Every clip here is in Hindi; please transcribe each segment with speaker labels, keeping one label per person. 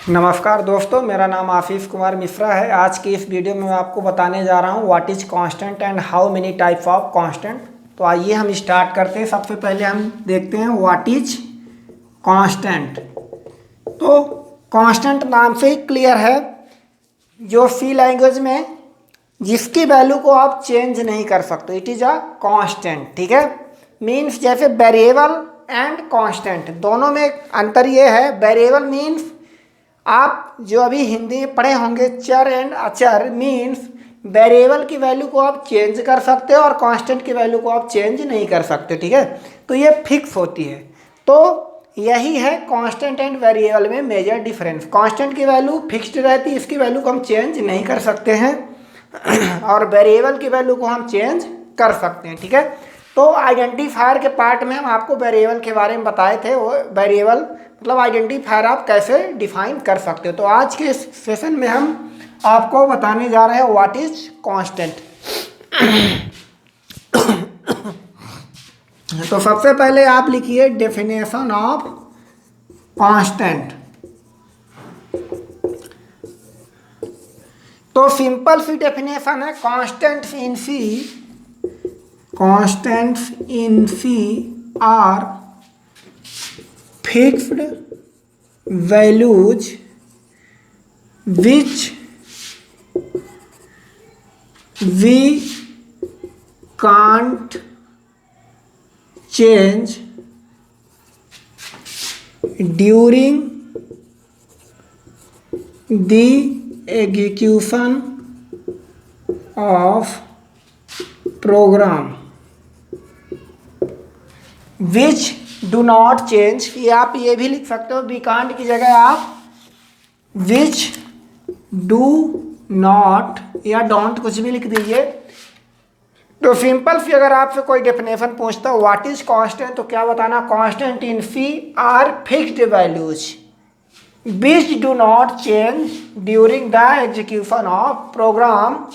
Speaker 1: नमस्कार दोस्तों, मेरा नाम आशीष कुमार मिश्रा है। आज की इस वीडियो में मैं आपको बताने जा रहा हूँ what is constant and how many types of constant. तो आइए हम स्टार्ट करते हैं। सबसे पहले हम देखते हैं व्हाट इज कांस्टेंट। तो कांस्टेंट नाम से ही क्लियर है, जो सी लैंग्वेज में जिसकी वैल्यू को आप चेंज नहीं कर सकते, इट इज अ कांस्टेंट। ठीक है, मीन्स जैसे वेरिएबल एंड कांस्टेंट दोनों में अंतर ये है। वेरिएबल मीन्स आप जो अभी हिंदी में पढ़े होंगे चर एंड अचर, मीन्स वेरिएबल की वैल्यू को आप चेंज कर सकते हो और कांस्टेंट की वैल्यू को आप चेंज नहीं कर सकते। ठीक है, तो ये फिक्स होती है। तो यही है कांस्टेंट एंड वेरिएबल में मेजर डिफरेंस। कांस्टेंट की वैल्यू फिक्स्ड रहती है, इसकी वैल्यू को हम चेंज नहीं कर सकते हैं और वेरिएबल की वैल्यू को हम चेंज कर सकते हैं। ठीक है, तो आइडेंटिफायर के पार्ट में हम आपको वेरिएबल के बारे में बताए थे। वो वेरिएबल मतलब आइडेंटिफायर आप कैसे डिफाइन कर सकते हो। तो आज के इस सेशन में हम आपको बताने जा रहे हैं व्हाट इज कांस्टेंट। तो सबसे पहले आप लिखिए डेफिनेशन ऑफ कांस्टेंट। तो सिंपल सी डेफिनेशन है, constants in C are fixed values which we can't change during the execution of program which do not change। ये आप ये भी लिख सकते हो, वी कांट की जगह आप विच डू नॉट या डोंट कुछ भी लिख दीजिए। तो सिंपल सी अगर आपसे कोई डेफिनेशन पूछता हो व्हाट इज कांस्टेंट, तो क्या बताना, constant in C are fixed values which do not change during the execution of program.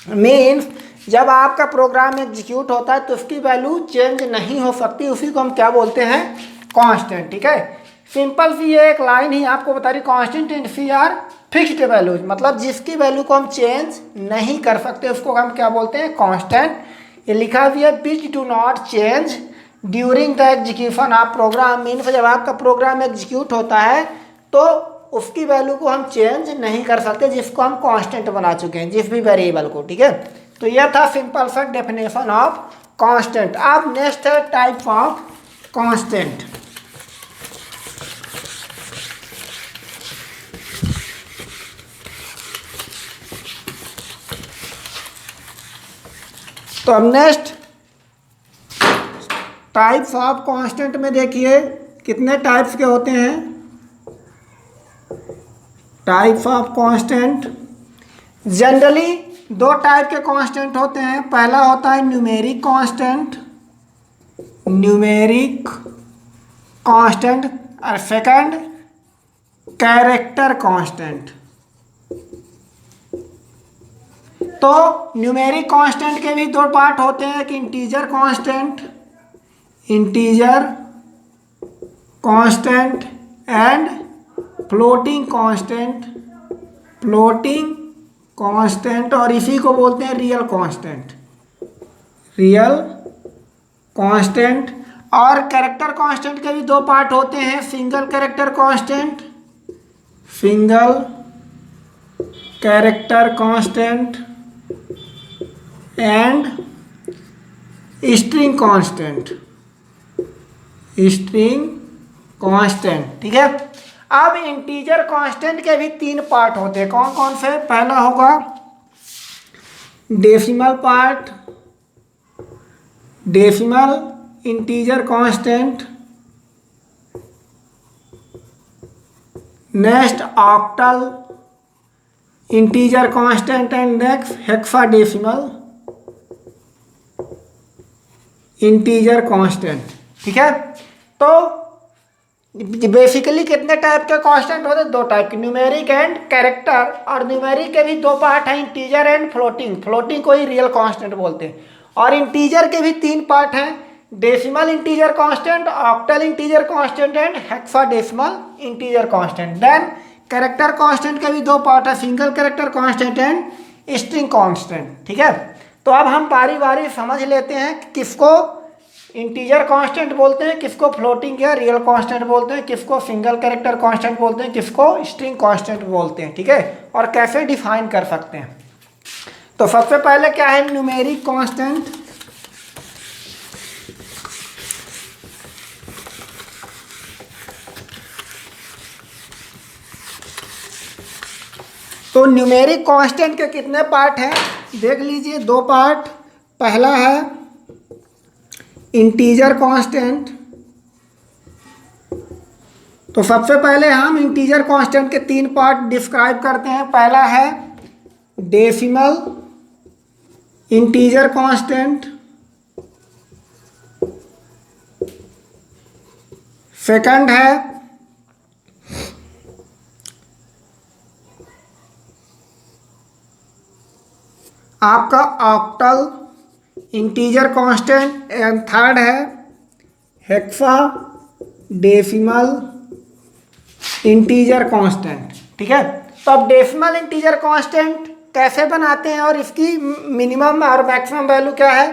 Speaker 1: Means जब आपका प्रोग्राम एग्जीक्यूट होता है तो उसकी वैल्यू चेंज नहीं हो सकती, उसी को हम क्या बोलते हैं, कांस्टेंट। ठीक है, सिंपल सी ये एक लाइन ही आपको बता रही, constant in C are fixed values, मतलब जिसकी वैल्यू को हम चेंज नहीं कर सकते उसको हम क्या बोलते हैं, कांस्टेंट। ये लिखा भी है which do not change during the execution of program. Means जब आपका प्रोग्राम एग्जीक्यूट होता है तो उसकी वैल्यू को हम चेंज नहीं कर सकते, जिसको हम कांस्टेंट बना चुके हैं, जिस भी वेरिएबल को। ठीक है, तो यह था सिंपल सा डेफिनेशन ऑफ कांस्टेंट। अब नेक्स्ट है टाइप ऑफ कांस्टेंट। तो अब नेक्स्ट टाइप्स ऑफ कांस्टेंट में देखिए कितने टाइप्स के होते हैं। टाइप्स ऑफ कांस्टेंट जनरली दो टाइप के कांस्टेंट होते हैं। पहला होता है न्यूमेरिक कांस्टेंट, और सेकंड कैरेक्टर कांस्टेंट। तो न्यूमेरिक कांस्टेंट के भी दो पार्ट होते हैं, कि integer constant and floating constant, और इसी को बोलते हैं रियल कांस्टेंट। और कैरेक्टर कांस्टेंट के भी दो पार्ट होते हैं, single character constant and string constant. ठीक है, अब इंटीजर कांस्टेंट के भी तीन पार्ट होते हैं। कौन कौन से, पहला होगा decimal integer constant, next octal integer constant and next hexadecimal integer constant. ठीक है, तो बेसिकली कितने टाइप के कांस्टेंट होते हैं, दो टाइप के, न्यूमेरिक एंड कैरेक्टर। और न्यूमेरिक के भी दो पार्ट हैं, इंटीजर एंड फ्लोटिंग को ही रियल कांस्टेंट बोलते हैं। और इंटीजर के भी तीन पार्ट हैं, decimal integer constant, octal integer constant and hexadecimal integer constant. Then character constant के भी दो पार्ट है, single character constant and string constant, ठीक है। तो अब हम बारी बारी समझ लेते हैं कि किसको इंटीजर कांस्टेंट बोलते हैं, किसको फ्लोटिंग या रियल कांस्टेंट बोलते हैं, किसको सिंगल कैरेक्टर कांस्टेंट बोलते हैं, किसको स्ट्रिंग कांस्टेंट बोलते हैं, ठीक है, और कैसे डिफाइन कर सकते हैं। तो सबसे पहले क्या है न्यूमेरिक कांस्टेंट। तो न्यूमेरिक कांस्टेंट के कितने पार्ट हैं देख लीजिए, दो पार्ट। पहला है इंटीजर कांस्टेंट। तो सबसे पहले हम इंटीजर कांस्टेंट के तीन पार्ट डिस्क्राइब करते हैं। पहला है डेसिमल इंटीजर कांस्टेंट, सेकंड है आपका octal integer constant and third है हेक्साडेसिमल इंटीजर कांस्टेंट, ठीक है। तो अब डेसिमल इंटीजर कांस्टेंट कैसे बनाते हैं और इसकी मिनिमम और मैक्सिमम वैल्यू क्या है,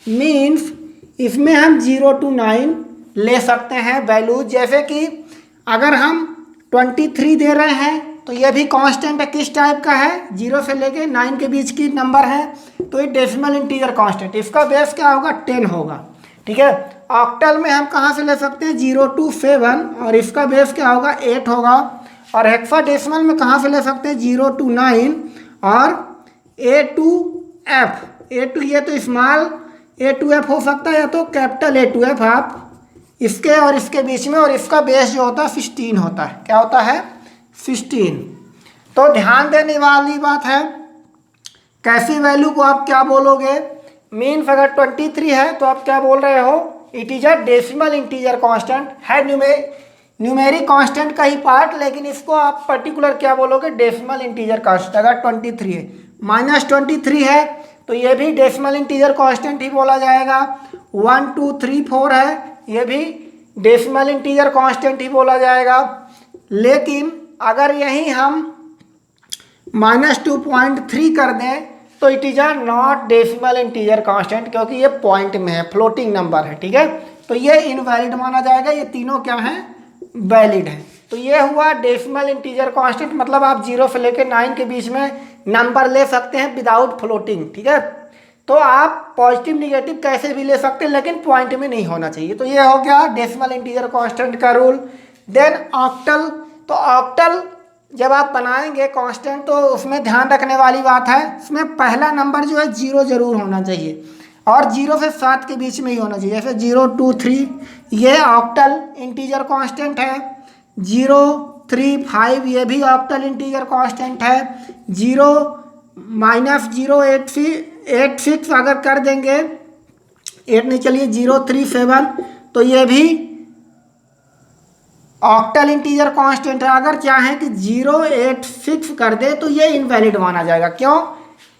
Speaker 1: मीन्स इसमें हम 0 to 9 ले सकते हैं वैल्यू। जैसे कि अगर हम 23 दे रहे हैं तो ये भी कांस्टेंट है, किस टाइप का है, 0 से लेके 9 के बीच की नंबर है, तो ये डेसिमल इंटीजर कांस्टेंट, इसका बेस क्या होगा 10 होगा, ठीक है। ऑक्टल में हम कहाँ से ले सकते हैं 0 to 7 और इसका बेस क्या होगा 8 होगा। और हेक्साडेसिमल में कहाँ से ले सकते हैं 0 to 9 और A to F, A to ये तो स्मॉल A to F हो सकता है या तो कैपिटल A to F, आप इसके और इसके बीच में, और इसका बेस जो होता है 16 होता है, क्या होता है 16। तो ध्यान देने वाली बात है कैसी वैल्यू को आप क्या बोलोगे, मीन्स अगर 23 है तो आप क्या बोल रहे हो, it is a decimal integer constant है, न्यूमेरिक कांस्टेंट का ही पार्ट, लेकिन इसको आप पर्टिकुलर क्या बोलोगे डेसिमल इंटीजर कांस्टेंट। अगर 23 है, -23 है तो ये भी डेसिमल इंटीजर कांस्टेंट ही बोला जाएगा। 1 2 3 4 है, ये भी डेसिमल इंटीजर कांस्टेंट ही बोला जाएगा। लेकिन अगर यही हम -2.3 कर दें तो it is a not decimal integer constant, क्योंकि ये पॉइंट में है, फ्लोटिंग नंबर है, ठीक है। तो ये इनवैलिड माना जाएगा, ये तीनों क्या हैं वैलिड है। तो ये हुआ डेसिमल इंटीजर कांस्टेंट, मतलब आप 0 से लेकर 9 के बीच में नंबर ले सकते हैं विदाउट फ्लोटिंग, ठीक है। तो आप पॉजिटिव निगेटिव कैसे भी ले सकते हैं, लेकिन पॉइंट में नहीं होना चाहिए। तो ये हो गया डेसिमल इंटीजर कांस्टेंट का रूल। देन ऑक्टल, तो ऑक्टल जब आप बनाएंगे कांस्टेंट तो उसमें ध्यान रखने वाली बात है, इसमें पहला नंबर जो है 0 जरूर होना चाहिए और 0 से 7 के बीच में ही होना चाहिए। जैसे 0 2 3 ये ऑक्टल इंटीजर कांस्टेंट है, 0 3 5 ये भी ऑक्टल इंटीजर कांस्टेंट है, 0 -0 8 6 अगर कर देंगे 8 नहीं चलिए 0 3 7 तो ये भी ऑक्टल इंटीजर कांस्टेंट है। अगर चाहें कि 0 8 6 कर दे तो ये इनवैलिड माना जाएगा, क्यों,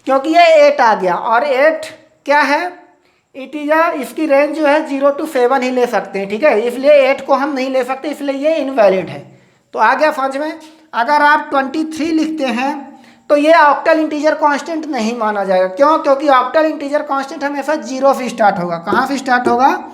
Speaker 1: क्योंकि ये 8 आ गया और 8 क्या है इट इज इसकी रेंज जो है 0 to 7 ही ले सकते हैं, ठीक है, इसलिए 8 को हम नहीं ले सकते, इसलिए ये इनवैलिड है। तो आ गया समझ में। अगर आप 23 लिखते हैं तो ये ऑक्टल इंटीजर कांस्टेंट नहीं माना जाएगा, क्यों, क्योंकि ऑक्टल इंटीजर कांस्टेंट हमेशा 0 से स्टार्ट होगा। कहाँ से स्टार्ट होगा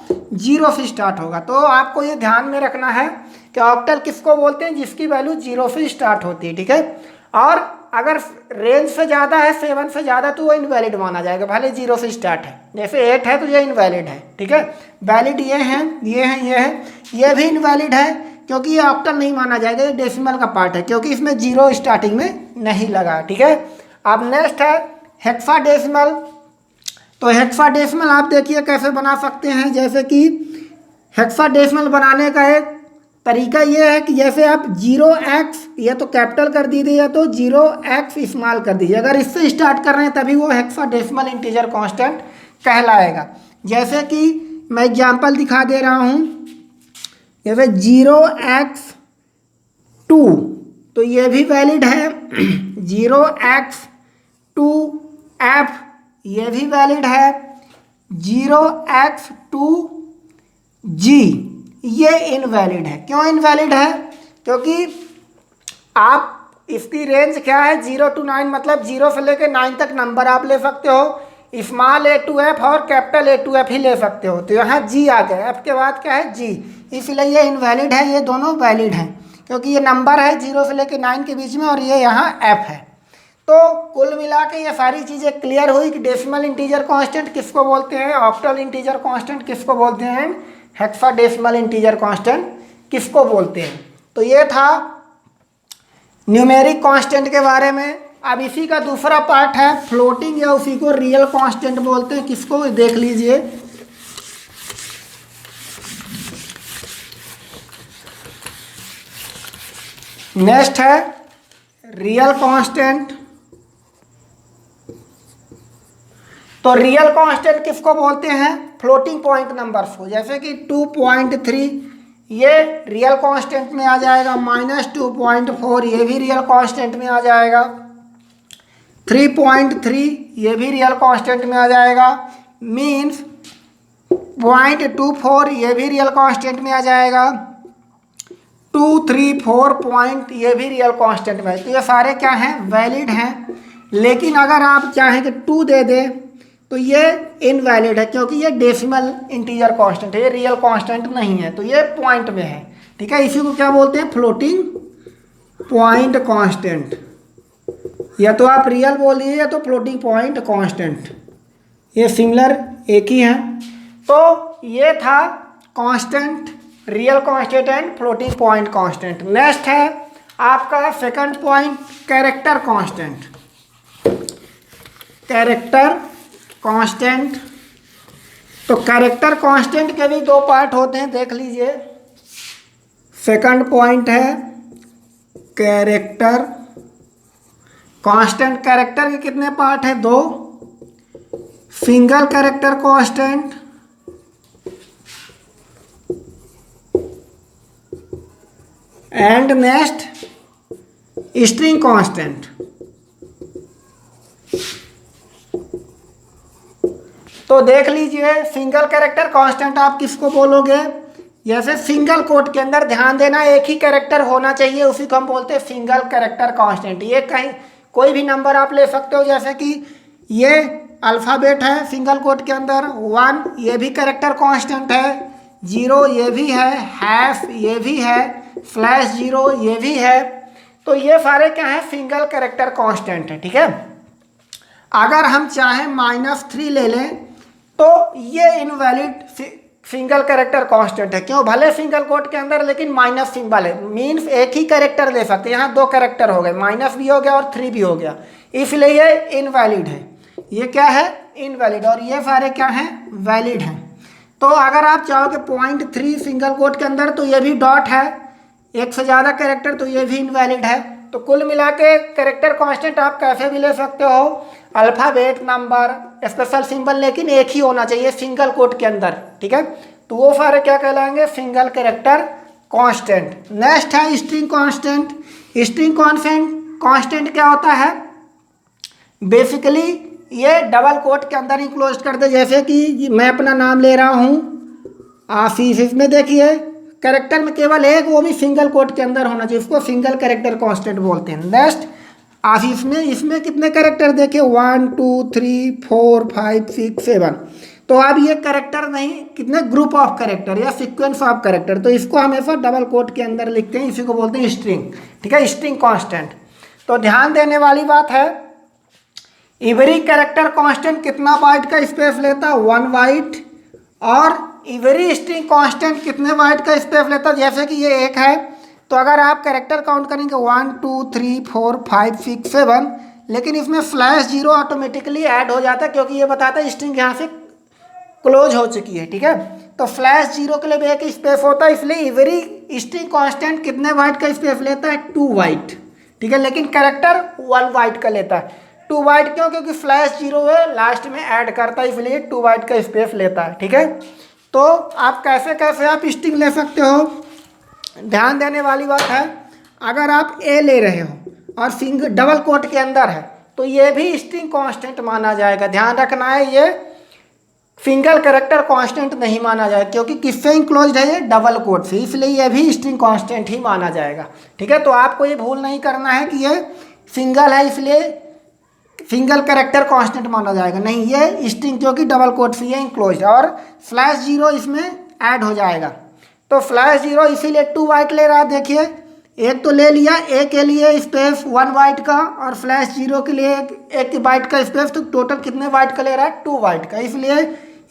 Speaker 1: 0 से स्टार्ट होगा। तो आपको ये ध्यान में रखना है कि ऑक्टल किसको बोलते हैं, जिसकी वैल्यू 0 से स्टार्ट होती है, ठीक है। और अगर रेंज से ज़्यादा है 7 से ज़्यादा तो वो इनवैलिड माना जाएगा, भले 0 से स्टार्ट है। जैसे 8 है तो ये इनवैलिड है, ठीक है। वैलिड ये हैं, ये हैं, ये है, ये भी इनवैलिड है क्योंकि ये ऑक्टल नहीं माना जाएगा, ये डेसिमल का पार्ट है, क्योंकि इसमें 0 स्टार्टिंग में नहीं लगा, ठीक है। अब नेक्स्ट है हेक्साडेसिमल। तो हेक्साडेसिमल आप देखिए कैसे बना सकते हैं। जैसे कि हेक्साडेसिमल बनाने का एक तरीका ये है कि जैसे आप 0x या तो कैपिटल कर दीजिए या तो 0x स्मॉल कर दीजिए। अगर इससे स्टार्ट कर रहे हैं तभी वो हेक्साडेसिमल इंटीजर कांस्टेंट कहलाएगा। जैसे कि मैं एग्जांपल दिखा दे रहा हूँ, जैसे 0x2 तो ये भी वैलिड है, 0x2f ये भी वैलिड है, 0x2g ये इनवैलिड है। क्यों इनवैलिड है, क्योंकि आप इसकी रेंज क्या है 0 to 9, मतलब 0 से लेकर 9 तक नंबर आप ले सकते हो, स्मॉल a to f और कैपिटल A to f ही ले सकते हो। तो यहाँ g आ गया, f के बाद क्या है g, इसलिए ये इनवैलिड है, ये दोनों वैलिड हैं क्योंकि ये नंबर है 0 से लेकर 9 के बीच में और ये यहाँ f है। तो कुल मिला के ये सारी चीज़ें क्लियर हुई कि डेसिमल इंटीजर कांस्टेंट किसको बोलते हैं, ऑक्टल इंटीजर कांस्टेंट किसको बोलते हैं, हेक्साडेसिमल इंटीजर कांस्टेंट किसको बोलते हैं। तो ये था न्यूमेरिक कांस्टेंट के बारे में। अब इसी का दूसरा पार्ट है फ्लोटिंग, या उसी को रियल कांस्टेंट बोलते हैं, किसको देख लीजिए। नेक्स्ट है रियल कांस्टेंट। तो रियल कांस्टेंट किसको बोलते हैं, फ्लोटिंग पॉइंट नंबर्स को, जैसे कि 2.3 ये रियल कांस्टेंट में आ जाएगा, -2.4 ये भी रियल कांस्टेंट में आ जाएगा, 3.3 ये भी रियल कांस्टेंट में आ जाएगा, मीन्स 0.24 ये भी रियल कांस्टेंट में आ जाएगा, 234 पॉइंट ये भी रियल कांस्टेंट में। तो ये सारे क्या हैं, वैलिड हैं। लेकिन अगर आप चाहें कि 2 दे दें तो ये इनवैलिड है क्योंकि ये डेसिमल इंटीजर कांस्टेंट है, ये रियल कांस्टेंट नहीं है, तो ये पॉइंट में है। ठीक है, इसी को क्या बोलते हैं, फ्लोटिंग पॉइंट कांस्टेंट। या तो आप रियल बोल दीजिए या तो फ्लोटिंग पॉइंट कांस्टेंट, ये सिमिलर एक ही है। तो ये था constant, real constant and floating point constant. Next है आपका second point, character constant. Character constant, तो कैरेक्टर कांस्टेंट के भी 2 पार्ट होते हैं, देख लीजिए। सेकंड पॉइंट है कैरेक्टर कांस्टेंट। कैरेक्टर के कितने पार्ट है, 2, single character constant and next string constant. तो देख लीजिए, सिंगल कैरेक्टर कांस्टेंट आप किसको बोलोगे, जैसे सिंगल कोट के अंदर ध्यान देना एक ही कैरेक्टर होना चाहिए, उसी को हम बोलते हैं सिंगल कैरेक्टर कांस्टेंट। ये कहीं कोई भी नंबर आप ले सकते हो, जैसे कि ये अल्फ़ाबेट है सिंगल कोट के अंदर, 1 ये भी कैरेक्टर कांस्टेंट है, 0 ये भी है, हैश ये भी है, /0 ये भी है। तो ये सारे क्या है, सिंगल कैरेक्टर कांस्टेंट है। ठीक है, अगर हम चाहें -3 ले लें तो ये इनवैलिड सिंगल कैरेक्टर कांस्टेंट है। क्यों, भले सिंगल कोट के अंदर लेकिन माइनस सिंबल है, मीन्स एक ही कैरेक्टर ले सकते हैं। यहाँ 2 कैरेक्टर हो गए, माइनस भी हो गया और 3 भी हो गया, इसलिए ये इनवैलिड है। ये क्या है, इनवैलिड, और ये सारे क्या हैं, वैलिड हैं। तो अगर आप चाहोगे 0.3 सिंगल कोट के अंदर तो ये भी डॉट है, एक से ज़्यादा कैरेक्टर तो ये भी इनवैलिड है। तो कुल मिला के कैरेक्टर कांस्टेंट आप कैसे भी ले सकते हो, अल्फ़ाबेट, नंबर, स्पेशल सिंबल, लेकिन एक ही होना चाहिए सिंगल कोट के अंदर। ठीक है, तो वो सारे क्या कहलाएंगे, सिंगल कैरेक्टर कांस्टेंट। नेक्स्ट है स्ट्रिंग कांस्टेंट। स्ट्रिंग कांस्टेंट क्या होता है, बेसिकली ये डबल कोट के अंदर ही क्लोज कर दे। जैसे कि मैं अपना नाम ले रहा हूँ आशीष, इसमें देखिए कैरेक्टर में केवल एक, वो भी सिंगल कोट के अंदर होना चाहिए, इसको सिंगल कैरेक्टर कांस्टेंट बोलते हैं। नेक्स्ट आशीष में, इसमें कितने कैरेक्टर देखे, 1 2 3 4 5 6 7। तो अब ये कैरेक्टर नहीं, कितने ग्रुप ऑफ कैरेक्टर या सीक्वेंस ऑफ कैरेक्टर, तो इसको हमेशा डबल कोट के अंदर लिखते हैं, इसी को बोलते हैं स्ट्रिंग। ठीक है, स्ट्रिंग कांस्टेंट। तो ध्यान देने वाली बात है, एवरी कैरेक्टर कांस्टेंट कितना बाइट का स्पेस लेता है, 1 बाइट, और एवरी स्ट्रिंग कांस्टेंट कितने बाइट का स्पेस लेता है, जैसे कि ये 1 है, तो अगर आप कैरेक्टर काउंट करेंगे 1 2 3 4 5 6 7, लेकिन इसमें /0 ऑटोमेटिकली ऐड हो जाता है क्योंकि ये बताता है स्ट्रिंग यहाँ से क्लोज हो चुकी है। ठीक है, तो /0 के लिए भी एक स्पेस होता है, इसलिए एवरी स्ट्रिंग कांस्टेंट कितने बाइट का स्पेस लेता है, 2 बाइट। ठीक है, लेकिन कैरेक्टर 1 बाइट का लेता है। 2 बाइट क्यों, क्योंकि /0 है लास्ट में ऐड करता है, इसलिए 2 बाइट का स्पेस लेता है। ठीक है, तो आप कैसे कैसे आप स्ट्रिंग ले सकते हो, ध्यान देने वाली बात है, अगर आप ए ले रहे हो और सिंगल डबल कोट के अंदर है तो ये भी स्ट्रिंग कांस्टेंट माना जाएगा। ध्यान रखना है, ये सिंगल कैरेक्टर कांस्टेंट नहीं माना जाएगा, क्योंकि किससे इंक्लोज्ड है ये, डबल कोट से, इसलिए ये भी स्ट्रिंग कांस्टेंट ही माना जाएगा। ठीक है, तो आपको ये भूल नहीं करना है कि ये सिंगल है इसलिए सिंगल कैरेक्टर कांस्टेंट माना जाएगा, नहीं, ये स्ट्रिंग क्योंकि डबल कोट से ये इंक्लोज्ड है। और स्लैश जीरो इसमें ऐड हो जाएगा, तो स्लैश जीरो इसीलिए 2 बाइट ले रहा है। देखिए एक तो ले लिया, ए के लिए स्पेस 1 बाइट का और स्लैश जीरो के लिए एक बाइट का स्पेस, तो टोटल कितने बाइट का ले रहा है, 2 बाइट का। इसलिए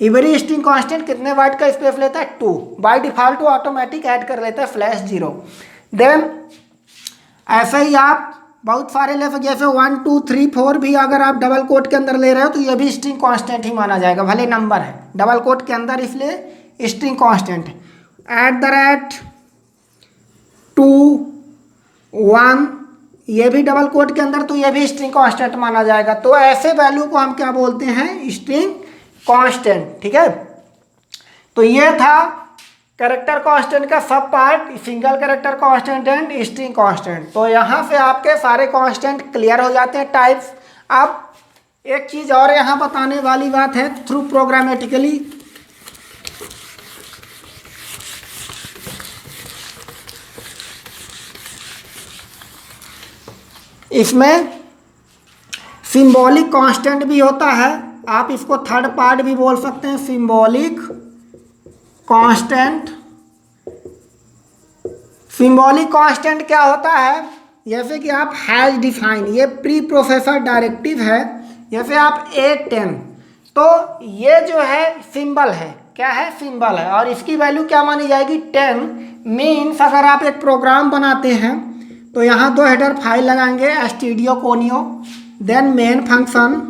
Speaker 1: एवरी स्ट्रिंग कांस्टेंट कितने बाइट का स्पेस लेता है, 2। बाय डिफॉल्ट वो ऑटोमेटिक ऐड कर लेता है स्लैश जीरो। देन ऐसे ही आप बहुत सारे ले सकते, जैसे 1 2 3 4 भी अगर आप डबल कोट के अंदर ले रहे हो तो ये भी स्ट्रिंग कांस्टेंट ही माना जाएगा, भले नंबर है डबल कोट के अंदर, इसलिए स्ट्रिंग कांस्टेंट। @2 1 ये भी डबल कोट के अंदर, तो ये भी स्ट्रिंग कांस्टेंट माना जाएगा। तो ऐसे वैल्यू को हम क्या बोलते हैं, स्ट्रिंग कांस्टेंट। ठीक है, तो ये था कैरेक्टर कांस्टेंट का सब part, single character constant and string constant. तो यहाँ से आपके सारे कांस्टेंट क्लियर हो जाते हैं टाइप्स। अब एक चीज और यहाँ बताने वाली बात है, थ्रू प्रोग्रामेटिकली इसमें सिंबॉलिक कांस्टेंट भी होता है, आप इसको थर्ड पार्ट भी बोल सकते हैं, सिंबॉलिक कांस्टेंट। सिंबॉलिक कांस्टेंट क्या होता है, जैसे कि आप हैज डिफाइन, ये प्री प्रोसेसर डायरेक्टिव है, जैसे आप A10, तो ये जो है सिंबल है, क्या है, सिंबल है, और इसकी वैल्यू क्या मानी जाएगी, 10। मीन्स अगर आप एक प्रोग्राम बनाते हैं तो यहाँ 2 हेडर फाइल लगाएंगे, studio conio, then main function.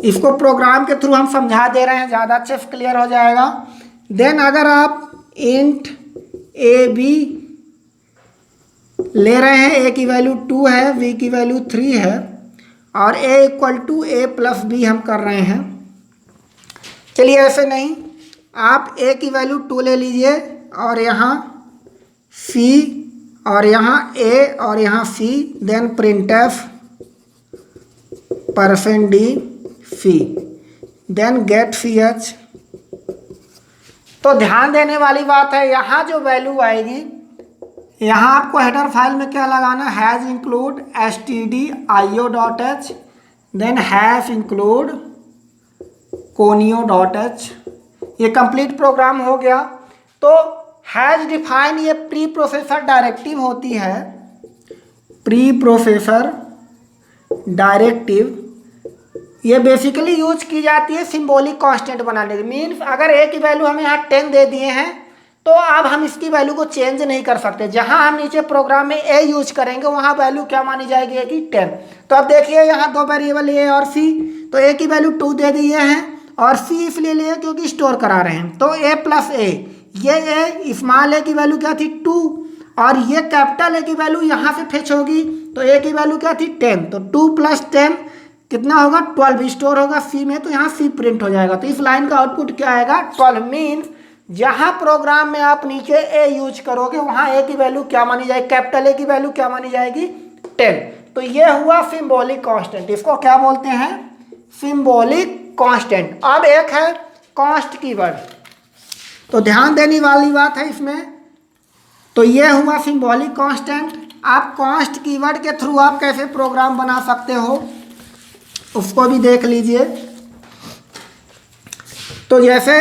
Speaker 1: इसको प्रोग्राम के थ्रू हम समझा दे रहे हैं, ज़्यादा अच्छे से क्लियर हो जाएगा। देन अगर आप इंट AB ले रहे हैं, A की वैल्यू 2 है, B की वैल्यू 3 है, और A = A+B हम कर रहे हैं। चलिए ऐसे नहीं, आप A की वैल्यू 2 ले लीजिए और यहाँ C और यहाँ A और यहाँ C, then printf %d C, then get ch। तो ध्यान देने वाली बात है, यहाँ जो वैल्यू आएगी, यहाँ आपको हेडर फाइल में क्या लगाना, hash include stdio.h, then hash include conio.h। ये कंप्लीट प्रोग्राम हो गया। तो हैज डिफाइन ये प्री प्रोसेसर डायरेक्टिव होती है, प्री प्रोसेसर डायरेक्टिव, ये बेसिकली यूज की जाती है सिंबॉलिक कांस्टेंट बनाने के। मीन्स अगर A की वैल्यू हमें यहाँ 10 दे दिए हैं, तो अब हम इसकी वैल्यू को चेंज नहीं कर सकते, जहाँ हम नीचे प्रोग्राम में A यूज करेंगे वहाँ वैल्यू क्या मानी जाएगी, A की 10। तो अब देखिए यहाँ 2 वेरिएबल A और C, तो A की वैल्यू 2 दे दिए हैं और C इसलिए लिए क्योंकि स्टोर करा रहे हैं, तो A+A, ये A स्मॉल A की वैल्यू क्या थी, 2, और ये कैपिटल A की वैल्यू यहाँ से फेच होगी, तो A की वैल्यू क्या थी, 10, तो 2 + 10 कितना होगा, 12 स्टोर होगा C में, तो यहाँ C प्रिंट हो जाएगा। तो इस लाइन का आउटपुट क्या आएगा, 12। मीन्स जहाँ प्रोग्राम में आप नीचे A यूज करोगे वहाँ A की वैल्यू क्या मानी जाएगी, कैपिटल A की वैल्यू क्या मानी जाएगी, 10। तो ये हुआ सिंबॉलिक कांस्टेंट, इसको क्या बोलते हैं, सिंबॉलिक कांस्टेंट। अब एक है कांस्ट कीवर्ड, तो ध्यान देने वाली बात है इसमें। तो ये हुआ सिंबॉलिक कांस्टेंट। आप कांस्ट कीवर्ड के थ्रू आप कैसे प्रोग्राम बना सकते हो उसको भी देख लीजिए। तो जैसे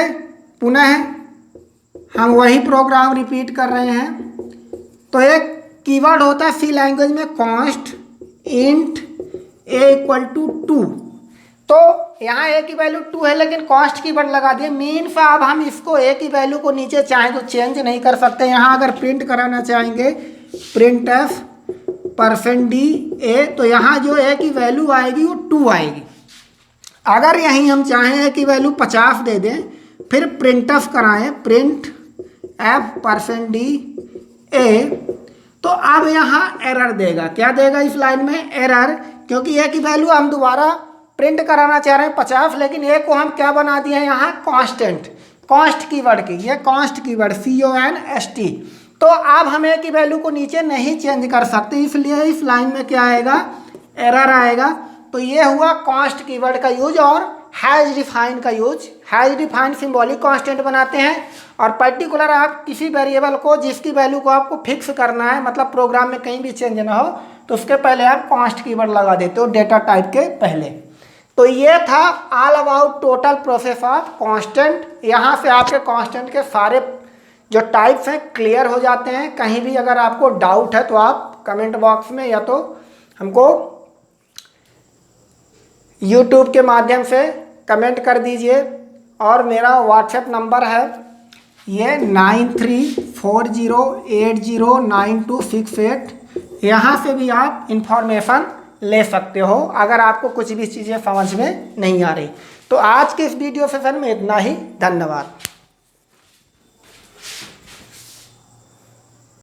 Speaker 1: पुनः हम वही प्रोग्राम रिपीट कर रहे हैं, तो एक कीवर्ड होता है सी लैंग्वेज में कांस्ट इंट A = 2, तो यहाँ A की वैल्यू 2 है लेकिन कांस्ट कीवर्ड लगा दिए। मीन्स अब हम इसको A की वैल्यू को नीचे चाहें तो चेंज नहीं कर सकते। यहाँ अगर प्रिंट कराना चाहेंगे printf %d, तो यहाँ जो A की वैल्यू आएगी वो 2 आएगी। अगर यहीं हम चाहें A की वैल्यू 50 दे दें, फिर printf कराएं printf %d, तो अब यहाँ एरर देगा। क्या देगा इस लाइन में, एरर, क्योंकि A की वैल्यू हम दोबारा प्रिंट कराना चाह रहे हैं 50, लेकिन A को हम क्या बना दिए हैं यहाँ, कांस्टेंट, कांस्ट कीवर्ड की, ये कांस्ट कीवर्ड CONST। तो अब हम A की वैल्यू को नीचे नहीं चेंज कर सकते, इसलिए इस लाइन में क्या आएगा, एरर आएगा। तो ये हुआ कांस्ट कीवर्ड का यूज और हैज डिफाइन का use, has define symbolic constant बनाते हैं। और पर्टिकुलर आप किसी वेरिएबल को जिसकी वैल्यू को आपको फिक्स करना है, मतलब प्रोग्राम में कहीं भी चेंज ना हो, तो उसके पहले आप कांस्ट कीवर्ड लगा देते हो डेटा टाइप के पहले। तो ये था all about total process of constant. यहाँ से आपके कांस्टेंट के सारे जो टाइप्स हैं क्लियर हो जाते हैं। कहीं भी अगर आपको डाउट है तो आप कमेंट बॉक्स में या तो हमको यूट्यूब के माध्यम से कमेंट कर दीजिए। और मेरा व्हाट्सएप नंबर है ये 9340809268। यहाँ से भी आप इंफॉर्मेशन ले सकते हो अगर आपको कुछ भी चीज़ें समझ में नहीं आ रही। तो आज के इस वीडियो सेशन में इतना ही। धन्यवाद।